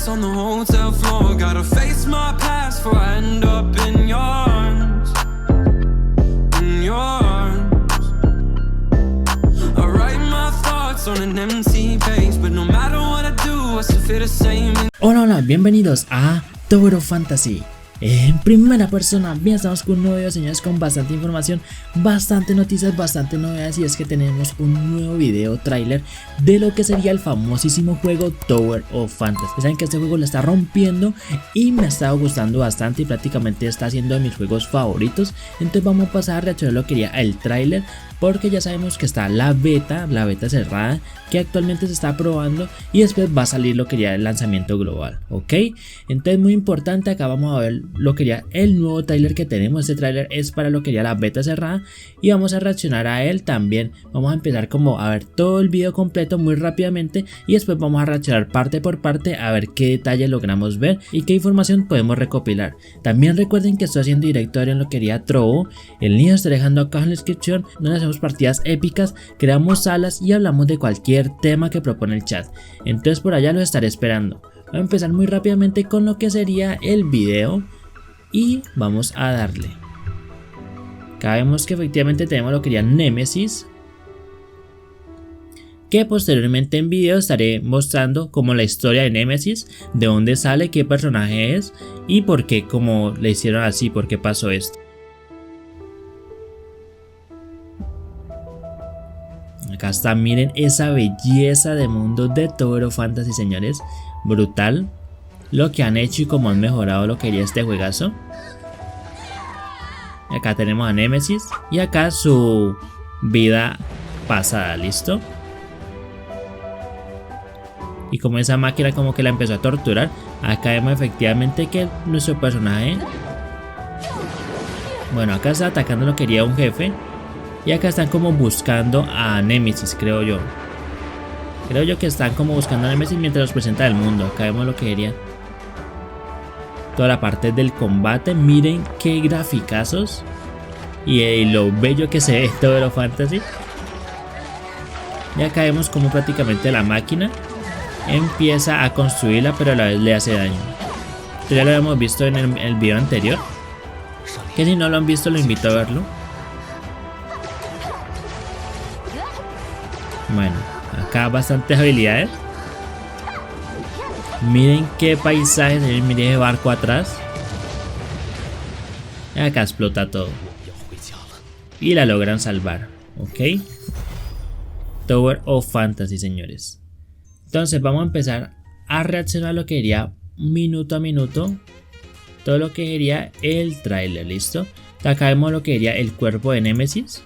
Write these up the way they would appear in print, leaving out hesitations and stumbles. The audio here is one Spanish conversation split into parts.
glass on the hotel floor. Gotta face my past before I end up in your arms. In your arms. I write my thoughts on an empty page, but no matter what I do, I still feel the same. Hola, bienvenidos a Tower of Fantasy. En primera persona, bien, estamos con un nuevo video, señores, con bastante información, bastante noticias, bastante novedades. Y es que tenemos un nuevo video tráiler de lo que sería el famosísimo juego Tower of Fantasy. Saben que este juego lo está rompiendo y me ha estado gustando bastante y prácticamente está siendo de mis juegos favoritos. Entonces vamos a pasar a reaccionar lo que sería el tráiler, porque ya sabemos que está la beta cerrada, que actualmente se está probando, y después va a salir lo que sería el lanzamiento global, ¿ok? Entonces muy importante, acá vamos a ver lo que sería el nuevo tráiler que tenemos. Este tráiler es para lo que sería la beta cerrada y vamos a reaccionar a él también. Vamos a empezar como a ver todo el video completo muy rápidamente y después vamos a reaccionar parte por parte a ver qué detalles logramos ver y qué información podemos recopilar. También recuerden que estoy haciendo directorio en lo que sería Trovo, el link estaré dejando acá en la descripción, donde hacemos partidas épicas, creamos salas y hablamos de cualquier tema que propone el chat. Entonces por allá los estaré esperando. Voy a empezar muy rápidamente con lo que sería el video y vamos a darle. Acá vemos que efectivamente tenemos lo que sería Nemesis, que posteriormente en video estaré mostrando como la historia de Nemesis, de dónde sale, qué personaje es y por qué, como le hicieron así, por qué pasó esto. Acá está, miren esa belleza de mundo de Tower of Fantasy, señores. Brutal lo que han hecho y cómo han mejorado lo que sería este juegazo. Acá tenemos a Nemesis y acá su vida pasada, listo. Y como esa máquina como que la empezó a torturar, acá vemos efectivamente que nuestro personaje, bueno, acá está atacando lo que quería un jefe. Y acá están como buscando a Nemesis, creo yo. Creo yo que están como buscando a Nemesis mientras nos presenta el mundo. Acá vemos lo que quería. Toda la parte del combate. Miren qué graficazos. Y lo bello que se ve todo lo fantasy. Y acá vemos como prácticamente la máquina empieza a construirla, pero a la vez le hace daño. Esto ya lo habíamos visto en el video anterior, que si no lo han visto lo invito a verlo. Bueno, acá bastantes habilidades. Miren qué paisajes, miren ese barco atrás. Acá explota todo. Y la logran salvar, ok. Tower of Fantasy, señores. Entonces vamos a empezar a reaccionar a lo que sería minuto a minuto todo lo que sería el tráiler, listo. Acá vemos lo que sería el cuerpo de Nemesis,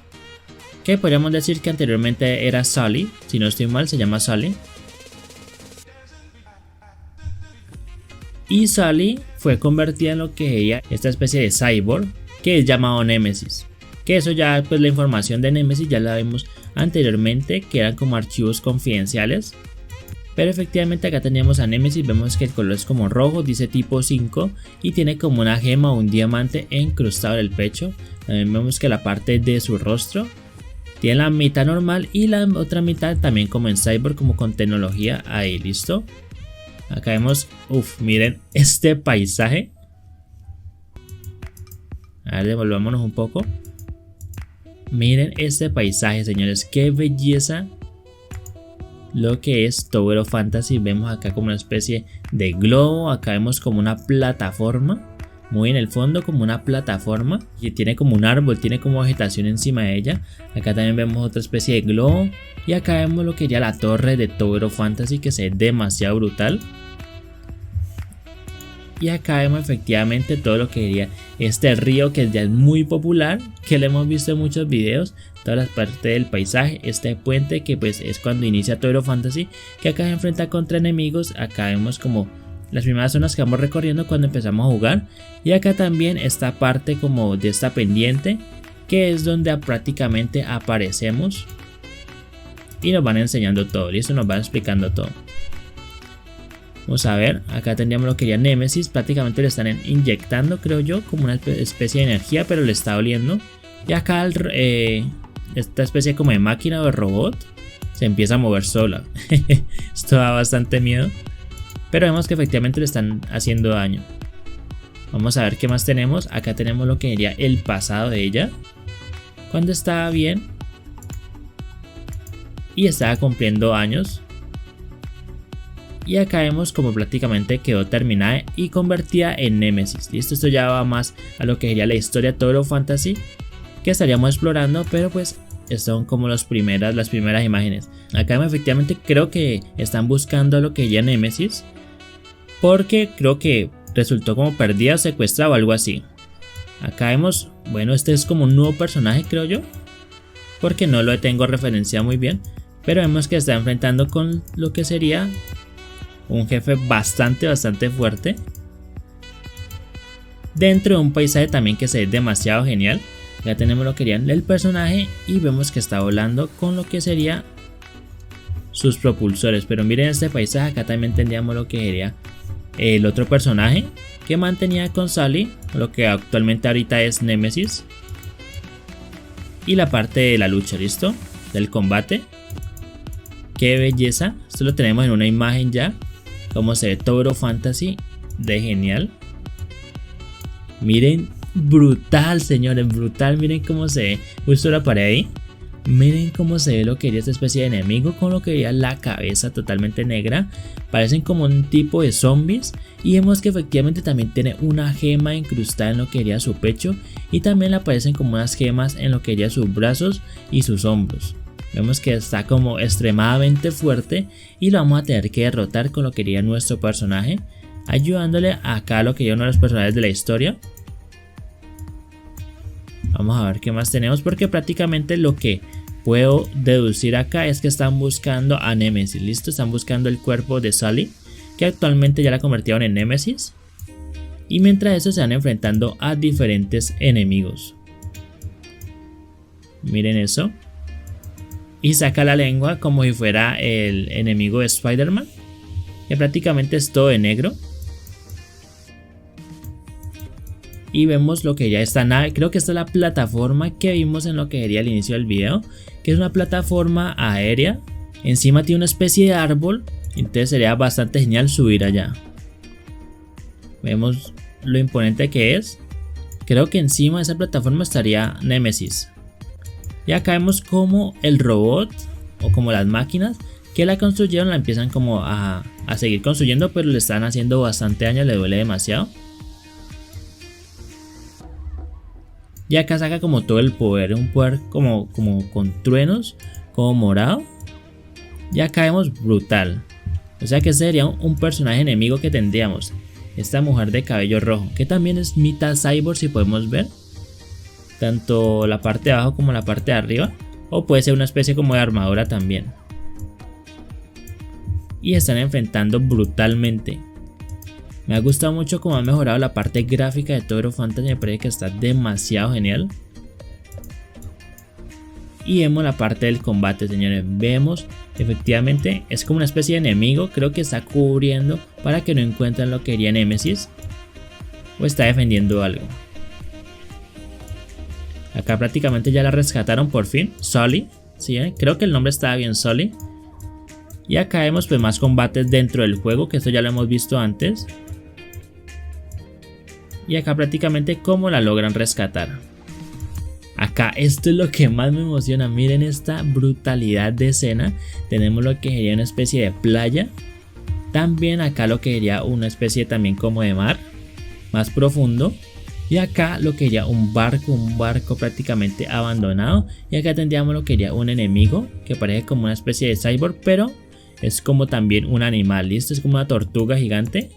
que podríamos decir que anteriormente era Sully, si no estoy mal se llama Sully. Y Sully fue convertida en lo que sería esta especie de cyborg que es llamado Nemesis. Que eso ya, pues la información de Nemesis ya la vimos anteriormente, que eran como archivos confidenciales. Pero efectivamente acá teníamos a Nemesis, vemos que el color es como rojo, dice tipo 5 y tiene como una gema o un diamante incrustado en el pecho. También vemos que la parte de su rostro tiene la mitad normal y la otra mitad también como en cyborg, como con tecnología ahí, listo. Acá vemos, miren este paisaje. A ver, devolvámonos un poco. Miren este paisaje, señores, qué belleza lo que es Tower of Fantasy. Vemos acá como una especie de globo, acá vemos como una plataforma. Muy en el fondo como una plataforma que tiene como un árbol, tiene como vegetación encima de ella. Acá también vemos otra especie de globo. Y acá vemos lo que sería la torre de Tower of Fantasy, que se ve demasiado brutal. Y acá vemos efectivamente todo lo que sería este río, que ya es muy popular, que lo hemos visto en muchos videos. Todas las partes del paisaje, este puente que pues es cuando inicia Tower of Fantasy, que acá se enfrenta contra enemigos. Acá vemos como las primeras zonas que vamos recorriendo cuando empezamos a jugar. Y acá también esta parte como de esta pendiente, que es donde prácticamente aparecemos y nos van enseñando todo, listo, nos van explicando todo. Vamos a ver, acá tendríamos lo que sería Nemesis, prácticamente le están inyectando, creo yo, como una especie de energía, pero le está doliendo. Y acá esta especie como de máquina o de robot se empieza a mover sola. Esto da bastante miedo. pero vemos que efectivamente le están haciendo daño. Vamos a ver qué más tenemos. Acá tenemos lo que sería el pasado de ella, cuando estaba bien y estaba cumpliendo años. Y acá vemos como prácticamente quedó terminada y convertida en Némesis. Listo, esto ya va más a lo que sería la historia de Tower of Fantasy que estaríamos explorando, pero pues estas son como las primeras imágenes. Acá efectivamente creo que están buscando lo que sería Némesis, porque creo que resultó como perdida o secuestrada o algo así. Acá vemos, bueno, este es como un nuevo personaje, creo yo, porque no lo tengo referenciado muy bien, pero vemos que está enfrentando con lo que sería un jefe bastante fuerte, dentro de un paisaje también que se ve demasiado genial. Ya tenemos lo que sería el personaje y vemos que está volando con lo que sería sus propulsores. Pero miren este paisaje, acá también tendríamos lo que sería el otro personaje que mantenía con Sully, lo que actualmente ahorita es Némesis, y la parte de la lucha, listo, del combate. Qué belleza, esto lo tenemos en una imagen ya, como se ve Tower of Fantasy de genial. Miren, brutal señores, brutal, miren cómo se ve justo la pared ahí. Miren cómo se ve lo que sería esta especie de enemigo, con lo que sería la cabeza totalmente negra. Parecen como un tipo de zombies. Y vemos que efectivamente también tiene una gema incrustada en lo que sería su pecho. Y también le aparecen como unas gemas en lo que sería sus brazos y sus hombros. Vemos que está como extremadamente fuerte y lo vamos a tener que derrotar con lo que sería nuestro personaje, ayudándole acá a lo que sería uno de los personajes de la historia. Vamos a ver qué más tenemos, porque prácticamente lo que puedo deducir acá es que están buscando a Némesis. Listo, están buscando el cuerpo de Sully, que actualmente ya la convirtieron en Némesis. Y mientras eso se van enfrentando a diferentes enemigos. Miren eso. Y saca la lengua como si fuera el enemigo de Spider-Man, que prácticamente es todo de negro. Y vemos lo que ya está nave, creo que esta es la plataforma que vimos en lo que sería el inicio del video, que es una plataforma aérea. Encima tiene una especie de árbol, entonces sería bastante genial subir allá. Vemos lo imponente que es. Creo que encima de esa plataforma estaría Némesis. Y acá vemos como el robot o como las máquinas que la construyeron la empiezan como a seguir construyendo, pero le están haciendo bastante daño, le duele demasiado. Y acá saca como todo el poder, un poder como con truenos, como morado. Y acá vemos brutal. O sea que ese sería un personaje enemigo que tendríamos. Esta mujer de cabello rojo, que también es mitad cyborg si podemos ver. Tanto la parte de abajo como la parte de arriba. O puede ser una especie como de armadura también. Y están enfrentando brutalmente. Me ha gustado mucho cómo han mejorado la parte gráfica de Tower of Fantasy. Me parece que está demasiado genial. Y vemos la parte del combate, señores. Vemos efectivamente es como una especie de enemigo. Creo que está cubriendo para que no encuentren lo que sería Némesis. O está defendiendo algo. Acá prácticamente ya la rescataron por fin. Sully, ¿sí? Creo que el nombre estaba bien, Sully. Y acá vemos pues más combates dentro del juego, que esto ya lo hemos visto antes. Y acá prácticamente cómo la logran rescatar. Acá esto es lo que más me emociona. Miren esta brutalidad de escena. Tenemos lo que sería una especie de playa. También acá lo que sería una especie también como de mar, más profundo. Y acá lo que sería un barco prácticamente abandonado. Y acá tendríamos lo que sería un enemigo que parece como una especie de cyborg, pero es como también un animal. Listo, es como una tortuga gigante.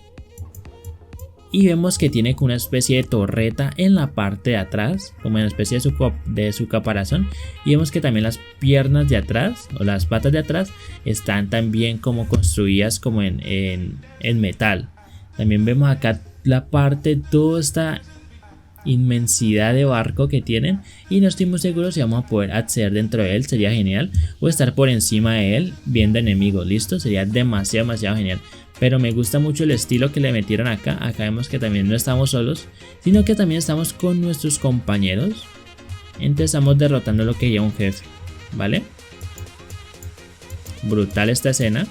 Y vemos que tiene una especie de torreta en la parte de atrás, como en una especie de su caparazón. Y vemos que también las piernas de atrás o las patas de atrás están también como construidas como en metal. También vemos acá la parte, toda esta inmensidad de barco que tienen, y no estoy muy seguro si vamos a poder acceder dentro de él. Sería genial, o estar por encima de él viendo enemigos. Listo, sería demasiado genial. Pero me gusta mucho el estilo que le metieron acá. Acá vemos que también no estamos solos, sino que también estamos con nuestros compañeros. Entonces estamos derrotando lo que sería un jefe, ¿vale? Brutal esta escena.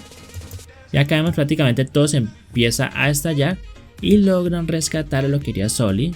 Y acá vemos prácticamente todo se empieza a estallar y logran rescatar a lo que quería Sully,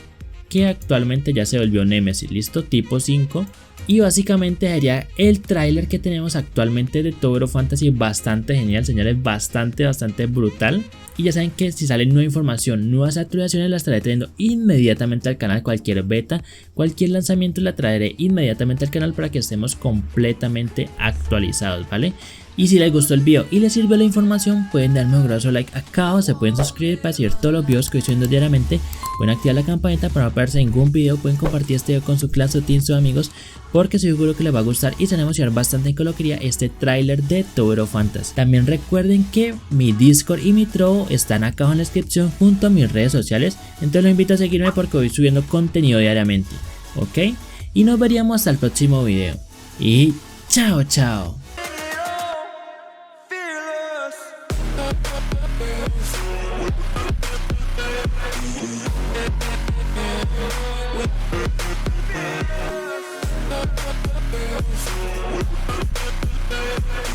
que actualmente ya se volvió Nemesis, listo, tipo 5. Y básicamente sería el tráiler que tenemos actualmente de Tower of Fantasy, bastante genial, señores, bastante brutal. Y ya saben que si sale nueva información, nuevas actualizaciones, las estaré trayendo inmediatamente al canal. Cualquier beta, cualquier lanzamiento la traeré inmediatamente al canal para que estemos completamente actualizados, ¿vale? Y si les gustó el video y les sirve la información, pueden darme un grosso like acá, o se pueden suscribir para seguir todos los videos que estoy subiendo diariamente. Pueden activar la campanita para no perderse ningún video. Pueden compartir este video con su clase o team, sus amigos, porque seguro que les va a gustar y se van a emocionar bastante en que lo quería este tráiler de Tower of Fantasy. También recuerden que mi Discord y mi Trovo están acá en la descripción junto a mis redes sociales. Entonces los invito a seguirme porque voy subiendo contenido diariamente, ¿ok? Y nos veríamos hasta el próximo video. Y chao, chao.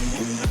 Fearless.